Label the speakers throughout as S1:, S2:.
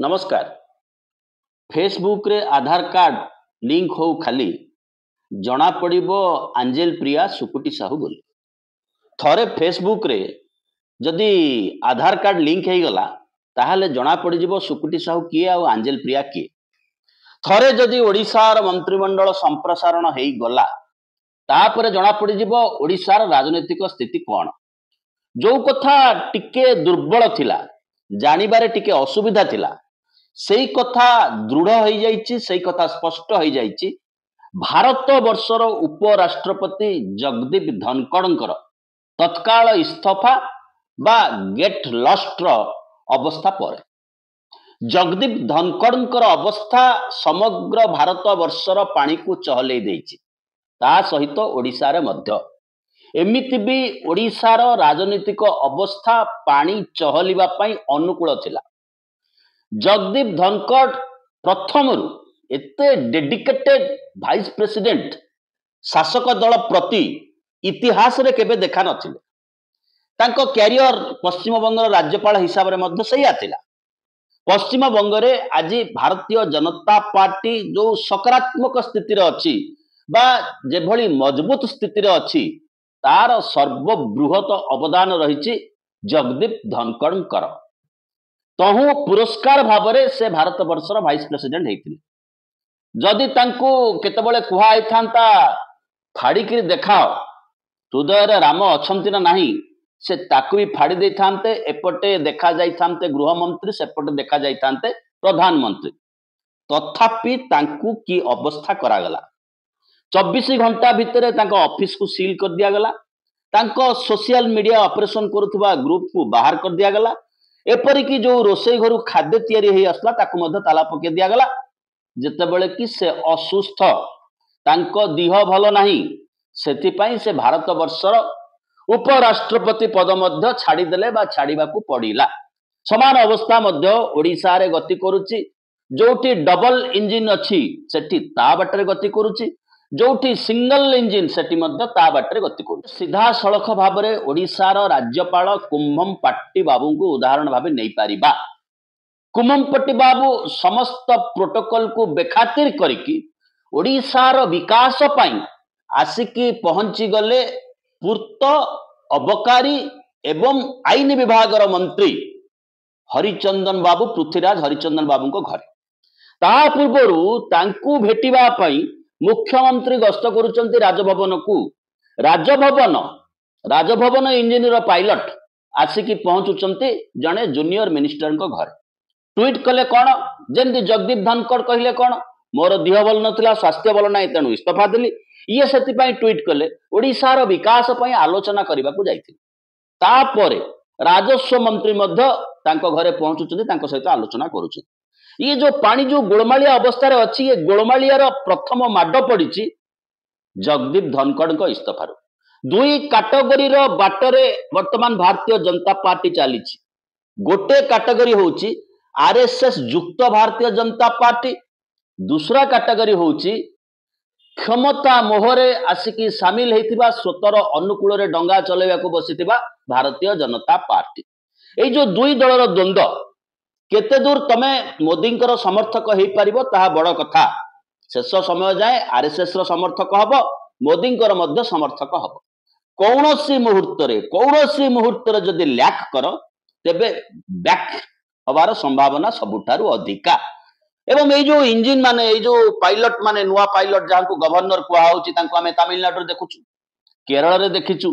S1: नमस्कार। फेसबुक रे आधार card link हो खाली जना पड़िबो आंजेल प्रिया सुकुटी साहू बोली। थरे फेसबुक रे जदि आधार कार्ड लिंक हो गला ताहले जना पड़िजिबो सुकुटी साहू किए आ आंजेल प्रिया किए। थरे जदि ओडिशार मंत्रिमंडल संप्रसारण हो गला तापरे जना पड़िजिबो ओडिशार राजनीतिक स्थिति कौन। जो कथा टिके दुर्बल थिला जानिबारे टिके असुविधा थिला सेई कथा दृढ़ हो जाइछि, सेई कथा स्पष्ट हो जाइछि। भारत वर्षर उपराष्ट्रपति जगदीप धनखड़कर तत्काल इस्तीफा बा गेट लॉस्ट अवस्था पर जगदीप धनखड़कर अवस्था समग्र भारत वर्षर पानी को चहलै देइछि। ता सहित ओडिशा रे मध्य एमिति भी ओडिशार राजनीतिक अवस्था पानी चहलिबा पई अनुकूल थिला। जगदीप धनखड़ प्रथमरु एते डेडिकेटेड वाइस प्रेसिडेंट शासक दल प्रति इतिहास रे केबे देखा नथिले। तांको कैरियर पश्चिम बंगर राज्यपाल हिसाब रे मध्य सैया थिला। पश्चिम बंगरे आज भारतीय जनता पार्टी जो सकारात्मक स्थिति रे अछि बा जेभली मजबूत स्थिति रे अछि तार सर्वबृहत अवदान रहिछि जगदीप धनखड़कर। तहु पुरस्कार भावरे से भारत वर्षर वाइस प्रेसिडेंट हेतिले। जदि तांको केतेबेले कुहा आइथांता फाड़िकी देखाओ हृदय रे राम अछंती ना नाही से ताकू भी फाड़ी दे थांते। एपटे देखा जाई थांते गृहमंत्री, सेपटे देखा जाई थांते प्रधानमंत्री। तथापि तांकू की अवस्था करा गला। 24 घंटा भितरे तांको ऑफिस को सील कर दिया गला। तांको सोशल मीडिया ऑपरेशन करुथबा ग्रुप को बाहर कर दिया गला। एपरिकी जो रोसई घर खाद्य तैयारी होई असला ताकू मध्य ताला पके दिया गला। जेतेबेले कि से असुस्थ, तांको दिह भल नाही, सेति पई से भारत वर्षर उपराष्ट्रपति पद मध्य छाड़ी देले बा छाड़ीबा को पड़िला। समान अवस्था मध्य ओडिशा रे गति करूची। जोठी डबल इंजिन अछि सेठी ता बाटरे गति करूची, जोठी सिंगल इंजिन सेठी मध्य ता बाटरे गति करू। सीधा सड़क भाबरे ओडिशार राज्यपाल कुम्भम पाट्टी बाबू को उदाहरण भाबे नै पारिबा। कुम्भम पाट्टी बाबू समस्त प्रोटोकॉल को बेखातिर करिकी ओडिशार विकास पई आसिकी पहुंची गले पूर्त अबकारी एवं आईन विभागर मंत्री हरिचंदन बाबू, पृथ्वीराज हरिचंदन बाबू को घर। ता पूर्वरु तांकू भेटिबा पई मुख्यमंत्री गस्त करूचंती राजभवन को। राजभवन इंजीनियर पायलट आसिकी पहुंचुचंती जने जूनियर मिनिस्टर को घर। ट्वीट कले कौन, जेमती जगदीप धनखड़ कहले कौन, मोर देह भल नथिला, स्वास्थ्य भल नाही, तेणु इस्तीफा देली। ये सेति पई ट्वीट कले ओडिशार विकास पई आलोचना करबा को जाइथिले। तापरे राजस्व मंत्री मध्य तांको घरे पहुंचुचंती, तांको सहित आलोचना करूचंती। ये जो पानी जो गोलमालिया अवस्था रे अछि, ये गोलमालियार प्रथम माड पड़िछि जगदीप धनखड़ को इस्तीफार। दुई कैटेगरी रो बाटरे वर्तमान भारतीय जनता पार्टी चलीछि। गोटे कैटेगरी होउछि आरएसएस युक्त भारतीय जनता पार्टी, दूसरा कैटेगरी होउछि क्षमता मोहरे आसिकी सामिल हेतिबा स्वतर अनुकूल रे डंगा चलेबा को बसितिबा भारतीय जनता पार्टी। ए जो दुई दलर द्वंद्व केते दूर तमे मोदींकर समर्थक हो पारिबो ताहा बड़ कथा। शेष समय जाए आरएसएस रो समर्थक हबो, मोदींकर मध्य समर्थक हबो। कौनसी मुहूर्त रे जदि लैक कर तेबे बैक हबार संभावना सबुठारु अधिका। एवं ये जो इंजिन माने ये जो पायलट माने नुआ पायलट जहां को गवर्नर कुआ होची तांको हमें तमिलनाडु रे देखुछु, केरल रे देखिछु,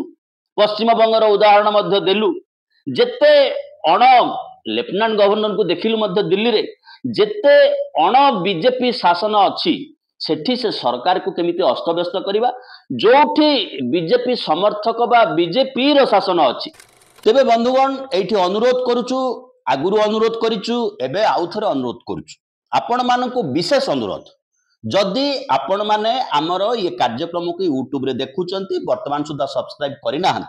S1: पश्चिम बंगर उदाहरण मध्य देलु। जेते अण लेफ्टिनेंट गवर्नर को देखिलु मध्य दिल्ली रे, जेते अण बीजेपी शासन अछि सेठी से सरकार को केमिति अस्तव्यस्त करिबा, जोठी बीजेपी समर्थक बा बीजेपी रो शासन अछि। तेबे बंधुगण एठी अनुरोध करूछु, आगुरु अनुरोध करिछु, एबे आउथरे अनुरोध करूछु आपण मानकु विशेष अनुरोध। जदि आपण माने हमर ये कार्यक्रम को यूट्यूब रे देखुचंती, वर्तमान सुधा सब्सक्राइब करिना हन,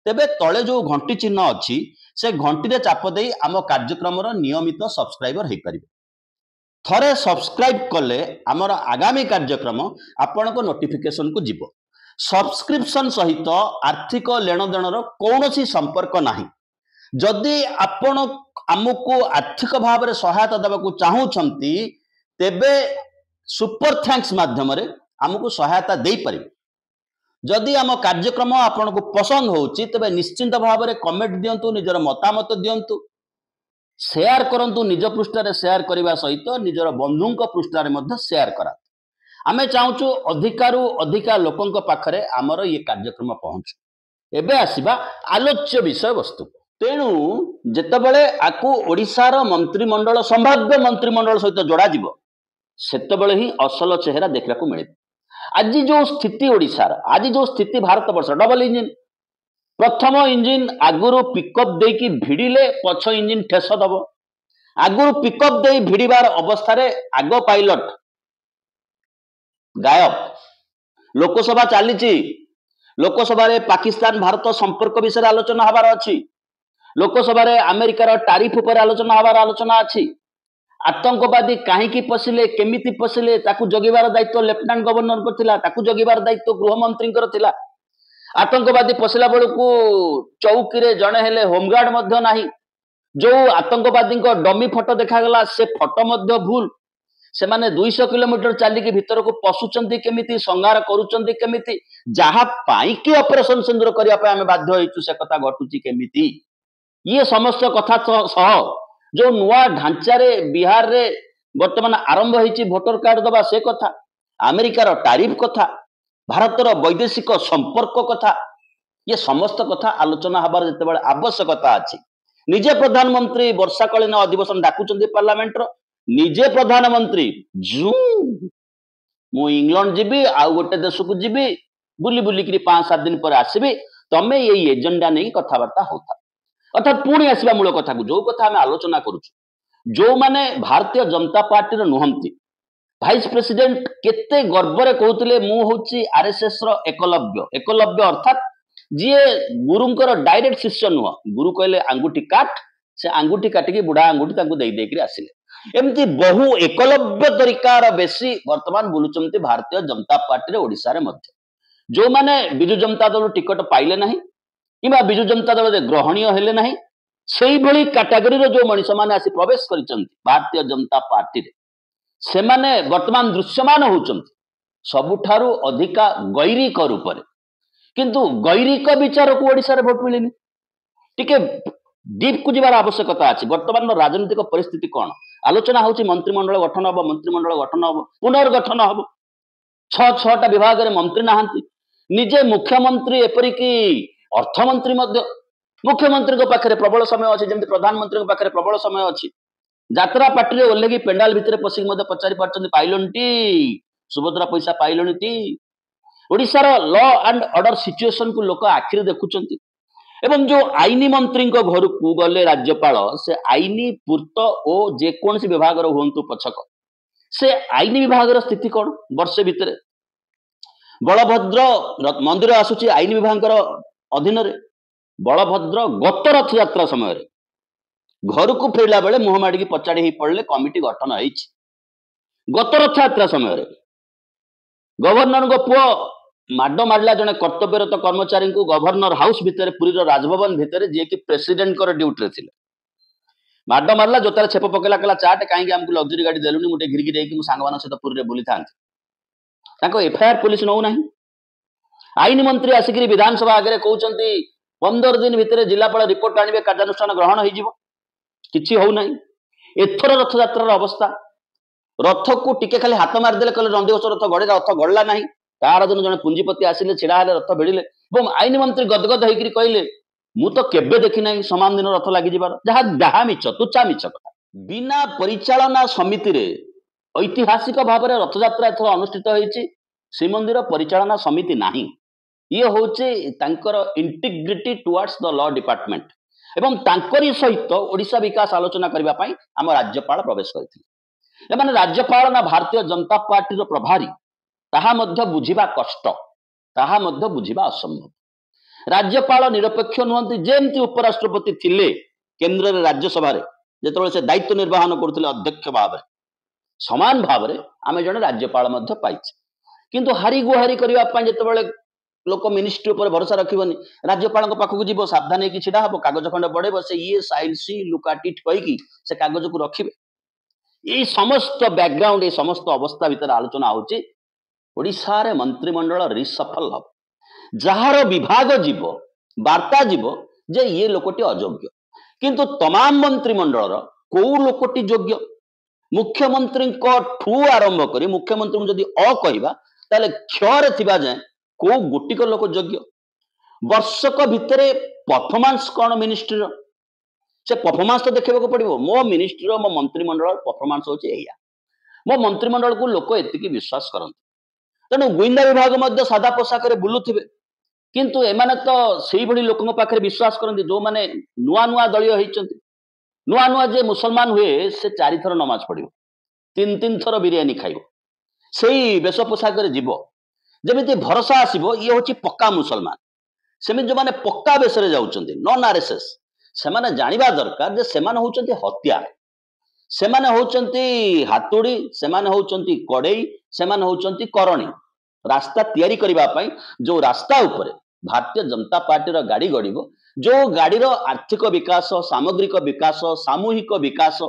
S1: तेबे तळे जो घंटी चिन्ह अछि से घंटी रे चाप देई आम कार्यक्रम रो नियमित सब्सक्राइबर हेई परिबे। थरे सब्सक्राइब कले आमर आगामी कार्यक्रम आपण को नोटिफिकेशन को जिवो। सब्सक्रिप्शन सहित आर्थिक लेन देन कौन संपर्क नहीं। जदि आपण आमको आर्थिक भाव में सहायता देवाक चाहूँगी तेबे सुपर थैंक्स माध्यम आमको सहायता दे पारे। जदि आम कार्यक्रम आपन को पसंद होची तेबे निश्चिंत भाव में कमेंट दियंतु, निजर मतामत दियंतु, शेयर करंतु, निज पृष्ठ रे शेयर करने सहित निजर बंधुंक पृष्ठ रे शेयर करा। आमे चाहूँ अधिकारु अधिका लोकंक पाखरे आमर ये कार्यक्रम पहुँचु। एबे आसीबा आलोच्य विषय वस्तु। तेणु जेतेबेले आकु ओडिशार मंत्रिमंडल संभाव्य मंत्रिमंडल सहित जोड़ा जीवो सेतेबेले ही असल चेहरा देखा मिले। आज जो स्थिति ओडिशार, आज जो स्थिति भारत वर्ष डबल इंजिन, प्रथम इंजिन आगुरु पिकअप देकी भिड़िले पछ इंजिन ठेस दब। आगुरु पिकअप दे भिड़बार अवस्था आग पायलट गायब। लोकसभा चली, लोकसभा पाकिस्तान भारत संपर्क विषय आलोचना हबार अच्छी, लोकसभा अमेरिकार टारिफ पर आलोचना हबार आलोचना अच्छी। आतंकवादी कहीं पशिले, केमिति पशिले, ताकू जगिबार दायित्व लेफ्टिनेंट गवर्नर को थिला, ताकू जगिबार दायित्व गृहमंत्री थिला। आतंकवादी पशिला बेलू चौकी रे जड़े हेले होमगार्ड मध्य नाही। जो आतंकवादी डमी फटो देखागला से फटो मध्य भूल। से माने 200 किलोमीटर चलिकी भीतर को पशुचंती केमिति, संगार करूचंती केमिति, जहा पाई कि ऑपरेशन सिंदूर करिया पे हमें बाध्य होइछु से कथा घटुची केमिति। ये समस्त कथा सह जो नुआ ढांचारे बिहार रे वर्तमान आरंभ होइछि वोटर कार्ड दबा से कथा, अमेरिकार टारिफ कथा, भारतर वैदेशिक संपर्क कथा, ये समस्त कथा आलोचना हबार जेतेबेले आवश्यकता अछि। निजे प्रधानमंत्री वर्षाकालीन अधिवेशन डाकुचंदी पार्लियामेंट रो, निजे प्रधानमंत्री जू मु इंग्लैंड जीबी आ गोटे देश को जीबी बुली बुली करी 5-7 दिन पर आसबी, तमे ये एजेंडा नहीं कथबार्ता होता। अर्थात पुणी आसवा मूल कथा को, जो कथा आम आलोचना करुचु, जो माने Bharatiya Janata party नुहंती vice president केते गर्व कहते मु होची आरएसएस रो एकलव्य। एकलव्य अर्थात जी गुरुंकर डायरेक्ट शिष्य नुह। गुरु कहले आंगुठी काट, से आंगुठी काटिकी बुढ़ा आंगुठी तांको देई देकरी आसिले। एमती बहु एकलव्य तरीकार बेसी वर्तमान बुलुचंती भारतीय जनता पार्टी रे ओडिसा रे मध्य। जो माने बिजु जनता दल टिकट पाइले नहीं कि बिजु जनता दल ग्रहणीय हेले नहीं, सेही भली कैटेगरी रो जो मनीष माने आसी प्रवेश करिसंती भारतीय जनता पार्टी रे, से माने वर्तमान दृश्यमान होउचंती सबुठारु अधिका गैरिक रूप रे। किंतु गैरिक विचार को ओडिसा रे भोट मिलेनी। टिके डीप को जीवार आवश्यकता अछि। वर्तमान राजनीतिक परिस्थिति कौन आलोचना होची, मंत्रिमंडल गठन हबो, मंत्रिमंडल गठन हबो, पुनर्गठन हबो। 6-6टा विभाग रे मंत्री नाहंती। निजे मुख्यमंत्री एपरिकी अर्थमंत्री मध्य, मुख्यमंत्री को पाखरे प्रबल समय अच्छी, जमी प्रधानमंत्री को पाखरे प्रबल समय अच्छी। यात्रा पार्टी रे ओल्लेगी पेंडाल भितर पशिक मध्य पचारि पारछन्ती पाइलंटी सुभद्रा पैसा पाइलणीटी। ओडिशार लॉ एंड ऑर्डर सिचुएशन को लोक आखिर देखुचंती। एवं जो आईनी मंत्री को घर को गले राज्यपाल, से आईनी पूर्त और जेकोसी विभाग हूँ पछक, से आईनी विभाग स्थिति कौन वर्षे भितर बलभद्र मंदिर आसुची आईनी विभाग अधीन रे। बलभद्र गत रथ यात्रा समय घर को फेरला बेले मुह माड़ी पचाड़ी ही पड़े कमिटी गठन होइछि। गत रथ यात्रा समय गवर्नर को पुओ माड मारला जने कर्तव्यरत कर्मचारी को गवर्नर हाउस भितर पुरी राजभवन भितर जे कि प्रेसिडेंट कर ड्यूटी रे माड मारला, जोतार छेप पकेला कला चाट कहीं आमको लग्जरी गाड़ी देलुनी, मुझे घिरिकी देकी मु सांगमान सहित पुरी बुली था। एफआईआर पुलिस नौ ना। आईन मंत्री आसिक विधानसभा आगे कहते 15 दिन भितर जिलापाल रिपोर्ट आने कार्यानुष्ठान ग्रहण हो। एथर रथ यात्रार अवस्था, रथ को टिके खाली हाथ मारिदे कहले नंदीघोष रथ गड़े, रथ गड़ला ना। तार दिन जन पुंजीपति आसिले छिड़ा हेले रथ भिड़िले और आईन मंत्री गदगद होकर कहले मु तो केबे देखी ना समान दिन रथ लगी जहाँ जहाँ मिछ तुच्छा मिछ कथा। बिना परिचालना समिति रे ऐतिहासिक भाव में रथयात्रा एथर अनुष्ठित होइछि। श्रीमंदिर परिचालना समिति नाही। ये होचे तांकर integrity towards the law department एवं तांकरी सहित ओडिशा विकास आलोचना करबा पई आम राज्यपाल प्रवेश करथिले। एमाने राज्यपाल ना भारतीय जनता पार्टी रो प्रभारी, ताहा मध्य बुझिबा कष्ट, ताहा मध्य बुझिबा असंभव। राज्यपाल निरपेक्ष नुहंती। जेमती उपराष्ट्रपति थिले केंद्र रे राज्यसभा रे जेतबेले से दायित्व निर्वहन करथिले अध्यक्ष भाव रे, समान भाव रे आमे जने राज्यपाल मध्य पाइछि। किंतु हारी गुहारी करबा पई जेतबेले लोक मिनिस्ट्री पर भरोसा रखिबनी राज्यपाल पाखक जीव सावधान होकर छिड़ा हम कागज खंड बढ़ेब से ये साइल सी लुकाटिट कहीकि से कागज को रखिबे ये समस्त बैकग्राउंड ये समस्त अवस्था भितर आलोचना होची ओडिशा रे मंत्रिमंडल रिसफल हम जार विभाग जीव वार्ता जीव जे ये लोकटी अयोग्य किंतु तमाम मंत्रिमंडल को लोकटी योग्य मुख्यमंत्री ठू आरंभ कर मुख्यमंत्री जदि कहवा ताले क्षरे थिबा जाए को गोटिक लोक योग्य वर्षक भितर परफॉर्मेंस कौन मिनिस्ट्री से परफॉर्मेंस तो देखा पड़ो मो मिनिस्ट्री मो मंत्रिमंडल परफॉर्मेंस होची एया मो मंत्रिमंडल को लोक एतिकी विश्वास करते तेणु गुइंदा विभाग सादा पोशाक बुलुथिबे किंतु एमाने तो सेही भली लोकन पाखरे विश्वास करते जो माने नुआ नुआ दलीय होइचंती नुआ नुआ जे मुसलमान हुए से 4 थर नमाज पढ़िबो 3 थर बिरियानी खाइबो सेही बेश पोशाक जीव जमी भरोसा आसो ये हूँ पक्का मुसलमान सेमि जो मैंने पक्का बेस जाऊँच नॉन आरएसएस से जानवा दरकार जे सेमाने होउचंती हत्यार सेमाने होउचंती हातुड़ी सेमाने होउचंती कड़ेई सेमाने होउचंती करणी रास्ता तैयारी करबा पई जो रास्ता ऊपर भारतीय जनता पार्टी रो गाड़ी गड़िबो जो गाड़ीर आर्थिक विकास सामग्रिक विकास सामूहिक विकास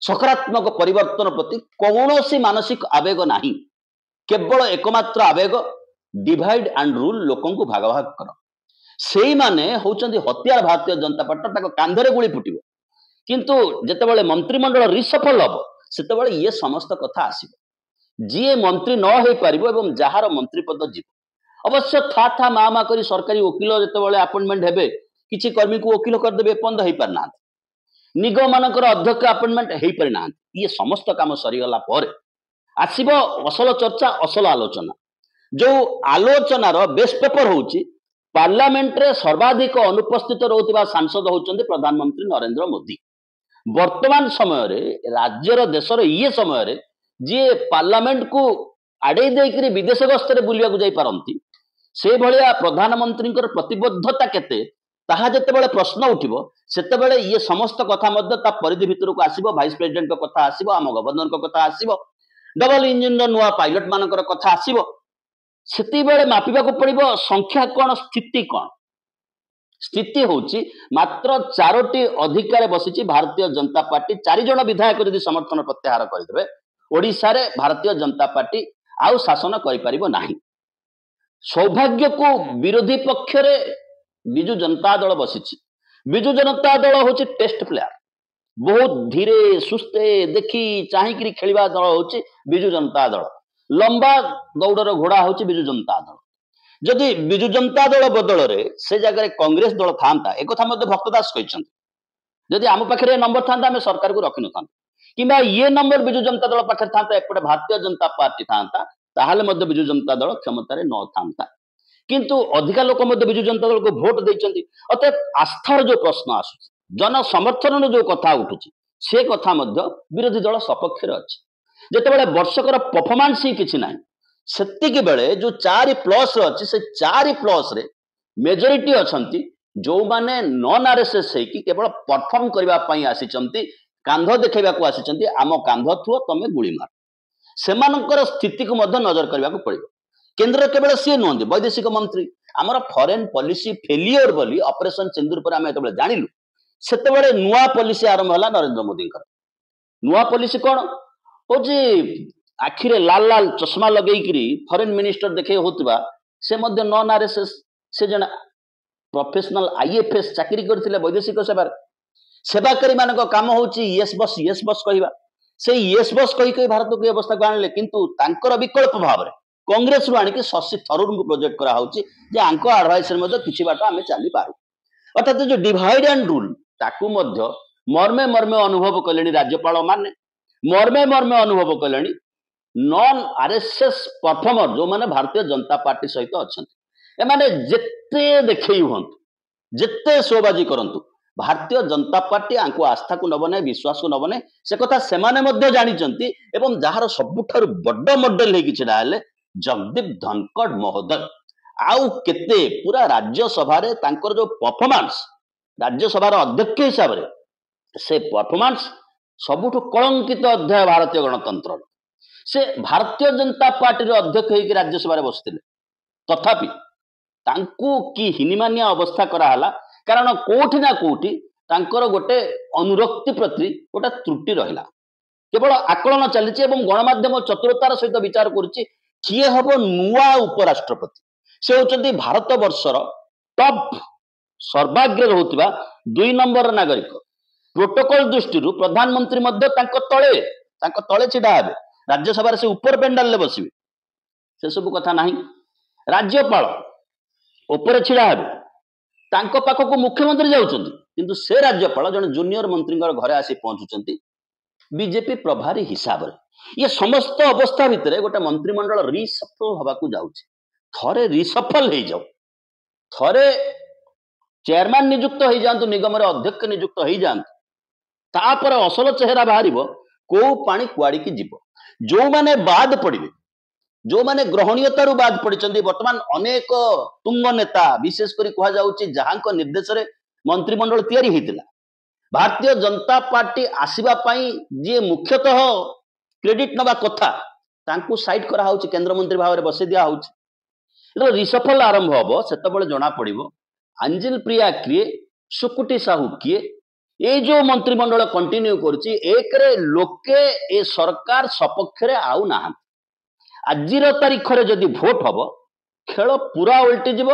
S1: सकारात्मक परिवर्तन प्रति कौनसी मानसिक आवेग नहीं केवल एकमात्र आवेग डिवाइड एंड रूल लोकों को भाग भाग कर से माने होउचंती हत्यार भारतीय जनता पार्टी ताको कांधरे गुली फुटिबो किंतु जेतेबेले मंत्रिमंडल रिसफल हबो सेतेबेले ये समस्त कथा आसीबो जी मंत्री न होई पारिबो एवं जहार मंत्री पद जीव अवश्य था था मा मा करी सरकारी वकील जेतेबेले अपॉइंटमेंट हेबे किछि कर्मी को वकील कर देबे पंद होई पारना निगम मानकर अध्यक्ष अपॉइंटमेंट होई पारना ये समस्त काम सरी गला पर आसीबो असल चर्चा असल आलोचना जो आलोचनार बेस पेपर होउची पार्लियामेंट रे सर्वाधिक अनुपस्थित रहउतिबा सांसद होउचंदी प्रधानमंत्री नरेंद्र मोदी वर्तमान समय रे राज्यर देशर ये समय रे जे पार्लियामेंट को आड़े देकरी विदेश गस्तरे बुलिया को जाई पारंती से भलिया प्रधानमंत्री प्रतिबद्धता केते ताहा जेतेबेले प्रश्न उठिबो सेतेबेले ये समस्त कथा मध्य ता परिधि भितर को आसीबो वाइस प्रेसिडेंट को कथा आसीबो आम गवर्नर को कथा आसीबो डबल इंजिन नुआ पायलट मानकर कथा आसीबो सेति बेले मापिबा को पड़िबो संख्या कोन स्थिति कोन स्थिति होची मात्र 4टी अधिकार बसिची भारतीय जनता पार्टी 4 जण विधायक यदि समर्थन प्रत्याहार करदेबे ओडिशा रे भारतीय जनता पार्टी आउ शासन करि परिबो नाही सौभाग्य को विरोधी पक्ष रे बिजु जनता दल बसिची बिजु जनता दल होची टेस्ट प्लेयर बहुत धीरे सुस्ते देखी चाहिकरी खेलिबा दल होची बिजु जनता दल लंबा दौड़र घोड़ा होची बिजु जनता दल जदि बिजु जनता दल बदल रे से जगह कांग्रेस दल थांता एक कथा मध्य भक्तदास कहछन्ति जदि आम पाखरे नंबर थांता आम सरकार को रखि न थांता किबा ये नंबर बिजु जनता दल पाखरे थांता एपटे भारतीय जनता पार्टी थांता ताहाले मध्य बिजु जनता दल क्षमता रे न थांता किंतु अधिका लोक मध्य बिजु जनता दल को भोट देइचन्ति अतः आस्थार जो प्रश्न आसुची जन समर्थन जो कथा उठुची से कथा मध्य विरोधी दल सपक्ष रे अछि जेतेबेले वर्षकर परफॉर्मेंस ही किछि नाही सेतिके बेले जो 4+ अच्छी से 4+ रे मेजोरिटी अछंती जो माने नॉन आरएसएस है कि केवल परफॉर्म करबा पई आसीचंती कांध देखैबा को आसीचंती आम कांध थुओ तमे गुली मार सेमानकर स्थिति को मध्य नजर करबा को पड़िबो केंद्र केवल सी नुहंती वैदेशिक मंत्री आमर फॉरेन पॉलिसी फेलियर बोली ऑपरेशन सिंदूर पर आम एतबेले जानिलु सेतबेले नुआ पॉलिसी आरंभ होला नरेंद्र मोदी नुआ पॉलिसी कोन ओ जे आखिरे लाल लाल चश्मा लगेकरी फॉरेन मिनिस्टर देखे होतबा से मध्य नॉन आरएसएस से जन प्रोफेशनल आईएफएस चाकरी करथिले वैदेशिक सेवाकारी मानक काम होची यस बस कहबा से यस बस कहि भारत को अवस्था को आनले किंतु तांकर विकल्प भाव रे कांग्रेस रु आनिक शशि थरूर को प्रोजेक्ट करा होची जे आंको एडवाइस रे मध्य किछि बाटा हमें चली पारु अर्थात जो डिवाइड एंड रूल ताकू मध्य मर्मे मर्मे अनुभव कलेनी राज्यपाल माने मर्मे मर्मे अनुभव कलेनी नॉन आरएसएस परफॉर्मर जो माने भारतीय जनता पार्टी सहित अछंती एमाने जेते देखै हुंतु जेते शोबाजी करंतु भारतीय जनता पार्टी आंको आस्था को नबने विश्वास को नबने से कथा सेमाने मध्य जानिचंती एवं जहार सबुठार बड़ मॉडल हे किछडा हेले जगदीप धनखड़ महोदय आउ केते पूरा राज्यसभा रे तांकर जो परफॉर्मेंस राज्यसभा रो अध्यक्ष हिसाब रे से परफॉर्मेंस सबुठु कलंकित अध्याय भारतीय गणतंत्र से भारतीय जनता पार्टी अध्यक्ष होकर राज्यसभा बसते तथापि तांकु कि हिनिमानिया अवस्था कराला कारण कोठी ना कोठी तांकर गोटे अनुरक्ति प्रति गोटे त्रुटि रहिला केवल आकलन चली गणमाध्यम चतुरतार सहित विचार करुच्ची किए हम नुआ उपराष्ट्रपति से होचंती भारत वर्षर टॉप सर्वाग्रे होता 2 नंबर नागरिक प्रोटोकॉल दृष्टि प्रधानमंत्री मध्य तले छिड़ा हे राज्यसभा से ऊपर पेंडाल ले बसवे से सब कथा नहीं राज्यपाल ऊपर छिड़ा हे पाखक मुख्यमंत्री जाउछंती किंतु से राज्यपाल जन जूनियर मंत्री घरे आसी पहुंचुचंती बीजेपी प्रभारी हिसाब रे ये समस्त अवस्था भितर गोटे मंत्रिमंडल रिसफल हवाकू जाउछि थरे रिसफल हो जाऊ थरे चेयरमैन नियुक्त हो जातु निगम अध्यक्ष नियुक्त हो जातु तापर असल चेहरा बाहर को पानी कुआड़ी की जीव जो माने बाद पड़े जो माने ग्रहणीयतारू बाद पड़ते बर्तमान अनेक तुंग नेता विशेषकर कहुच्छी जहां निर्देश में मंत्रिमंडल तैयारी होता भारतीय जनता पार्टी आसवाई जी मुख्यतः क्रेडिट नवा कथा साइड करा केंद्र मंत्री भाव में बसई दिया रिसफल आरंभ हम से जना पड़ अंजिल प्रिया किए सुकुटी साहू किए ये जो मंत्रिमंडल कंटिन्यू करुच्ची एक लोके ए सरकार सपक्ष आउ ना आज तारीख में जदि भोट हम खेल पूरा उल्टी जीव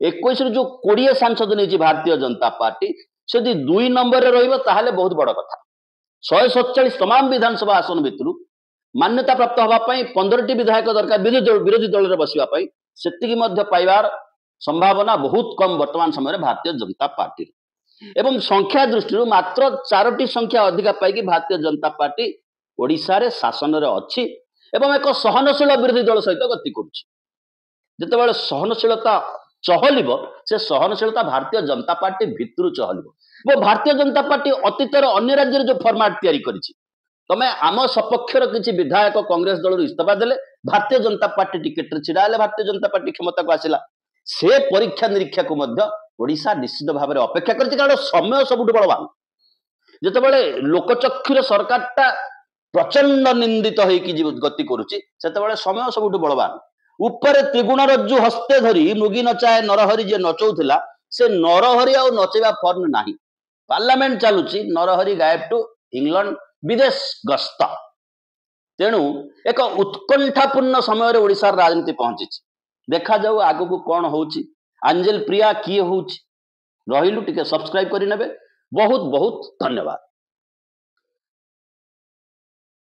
S1: 21 जो 20 सांसद नहीं भारतीय जनता पार्टी से 2 नंबर रही बहुत बड़ कथा 147 तमाम विधानसभा आसन भितर मान्यता प्राप्त होगापाई 15टी विधायक दरकार विरोधी दल में बसवाई से पाइबार संभावना बहुत कम वर्तमान समय भारतीय जनता पार्टी एवं संख्या दृष्टि मात्र 4टी संख्या अधिका पाई भारतीय जनता पार्टी ओडिशा रे शासन रे अच्छी एवं एक सहनशील विरोधी दल सहित गति करुच्ची सहनशीलता चहलिब से सहनशीलता भारतीय जनता पार्टी भितर चहलिब भारतीय जनता पार्टी अतीतर अन्य राज्य जो फॉर्मेट तैयारी करिछि तमे आम सपक्षर किसी विधायक कांग्रेस दल इस्तीफा देले Bharatiya Janata party ticket छिड़ा Bharatiya Janata party क्षमता को आसिला से परीक्षा निरीक्षा को मध्य ओडिशा निश्चित भाव में अपेक्षा करछि कारण समय सबुठ बलवान जितेबाला लोकचक्षुर सरकारटा प्रचंड निंदित होगी गति करुच्ची से समय सबुठ बलवान ऊपर त्रिगुण रज्जु हस्ते धरी मृगी नचाए नरहरी जे नचौला से नरहरी आ नचेवा फर्म ना पार्लियामेंट चलुची नरहरी गायब टू इंग्लैंड विदेश गस्त तेणु एक उत्कंठापूर्ण समय ओडिशा राजनीति पहुंची देखा जाऊ आगु को कौन होची अंजेल प्रिया किए होची रहिलु टिके सब्सक्राइब करि नेबे बहुत बहुत धन्यवाद।